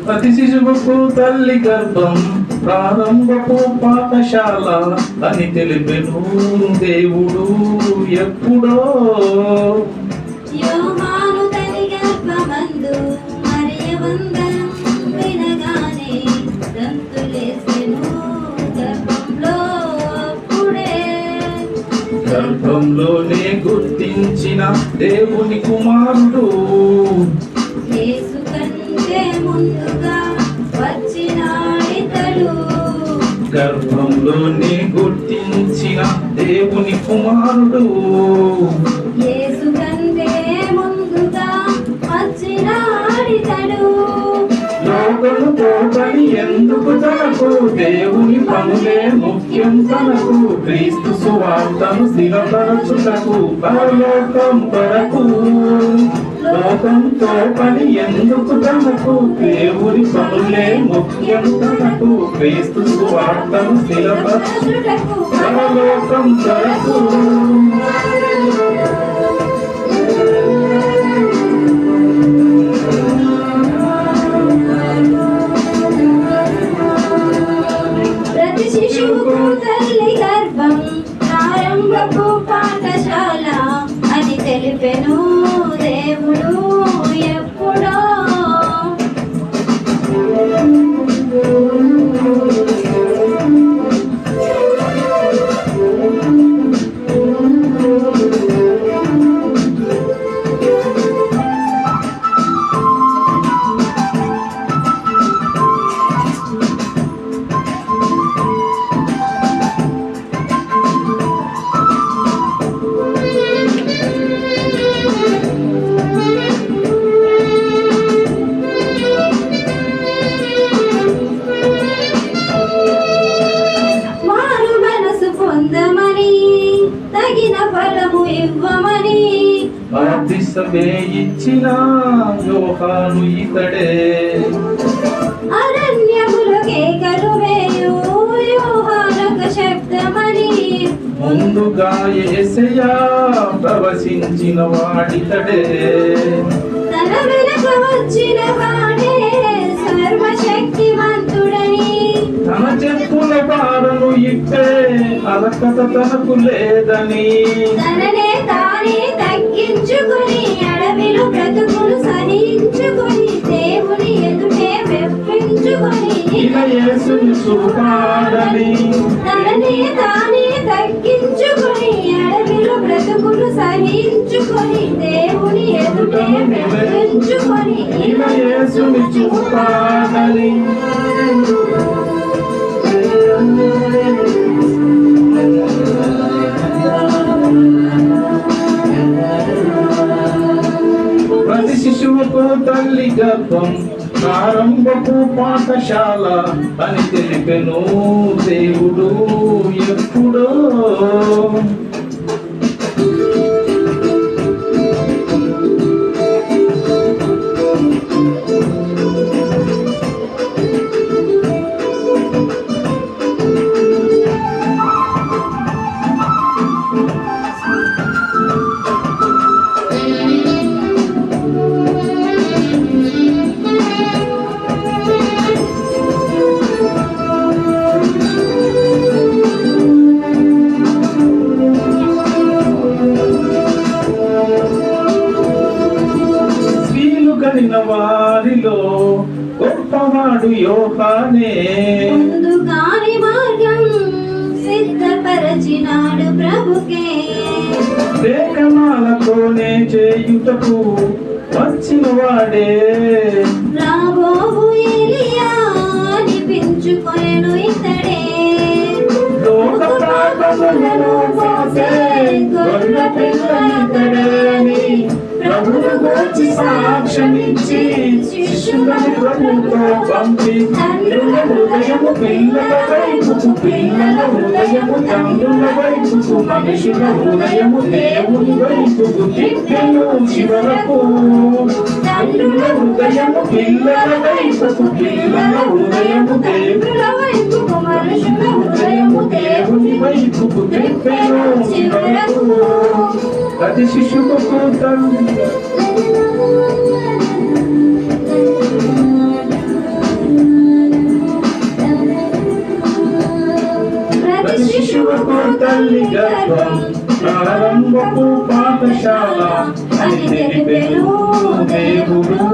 ప్రతి శిశువుకు తల్లి గర్భం ప్రారంభపు పాఠశాల అని తెలిపెను దేవుడు ఎప్పుడో. యోహాను తల్లి గర్భమందు మరియ వందనం వినగానే దంతులేసెను గర్భంలో అప్పుడే. గర్భంలోనే గుర్తించిన దేవుని కుమారుడు యేసు కంటే ముందుగా వచ్చినాడితడు. గర్భంలోనే గుర్తించిన దేవుని కుమారుడు యేసు కంటే ముందుగా వచ్చినాడితడు. లోకముతో పని ఎందుకు తనకు, దేవుని పనులే ముఖ్యం తనకు. క్రీస్తు సువార్తను స్థిరపరచుటకు పరలోకం కొరకు. లోకంతో పని ఎందుకు తనకు, దేవుని పనులే ముఖ్యం తనకు. క్రీస్తు సువార్తను స్థిరపరచుటకు పరలోకం కొరకు. ప్రతి శిశువుకు తల్లి గర్భం ప్రారంభపు పాఠశాల అని తెలిపెను దేవుడు ఎప్పుడో. తగిన ఫలము ఇవ్వమని బాప్తిసమే ఇచ్చిన యోహాను ఇతడే. అరణ్యములో కేకలు వేయు యోహానొక శబ్దమని ముందుగా యేసయ్యా ప్రవశించిన వాడితడే. తన వెనుక వచ్చిన వాడే సర్వశక్తిమంతుడని. తన చెప్పుల పారను ఇప్పే అలకత తనకు లేదని. తననే తానే తగ్గించుకొని అడవిలో బ్రతుకులు సహించుకొని దేవుని ఎదుటే మెప్పించుకొని ఇలా యేసుని చూపాడని. తననే తానే తగ్గించుకొని అడవిలో బ్రతుకులు సహించుకొని దేవుని ఎదుటే మెప్పించుకొని ఇలా యేసుని చూపాడని. ప్రతి శిశువుకు తల్లి గర్భం ప్రారంభపు పాఠశాల అని తెలిపెను దేవుడు ఎప్పుడో. కనిన వారిలో గొప్పవాడు యోహానే. ముందుగాని మార్గం సిద్ధపరచినాడు ప్రభుకే. లేఖనాలతోనే చేయుటకు వచ్చిన వాడే. రాబోవు ఎలియా అనిపించుకొనెను ఇతడే. లోక పాపములను మోసే గొర్రె పిల్లనితడని ప్రభువు గూర్చి సాక్ష్యమిచ్చి శిష్యులను ప్రభుతో పంపి తండ్రుల హృదయము పిల్లల వైపుకు, పిల్లల హృదయము తండ్రుల వైపుకు, మనుషుల హృదయము దేవుని వైపుకు తిప్పెను చివరకు. తండ్రుల హృదయము పిల్లల వైపుకు, పిల్లల హృదయము తండ్రుల వైపుకు, మనుషుల హృదయము దేవుని వైపుకు తిప్పెను చివరకు. ప్రతి శిశువుకు తండ్రి ప్రతి శిశువుకు తల్లి గర్భం ప్రారంభపు పాఠశాల అని తెలిపెను దేవుడు.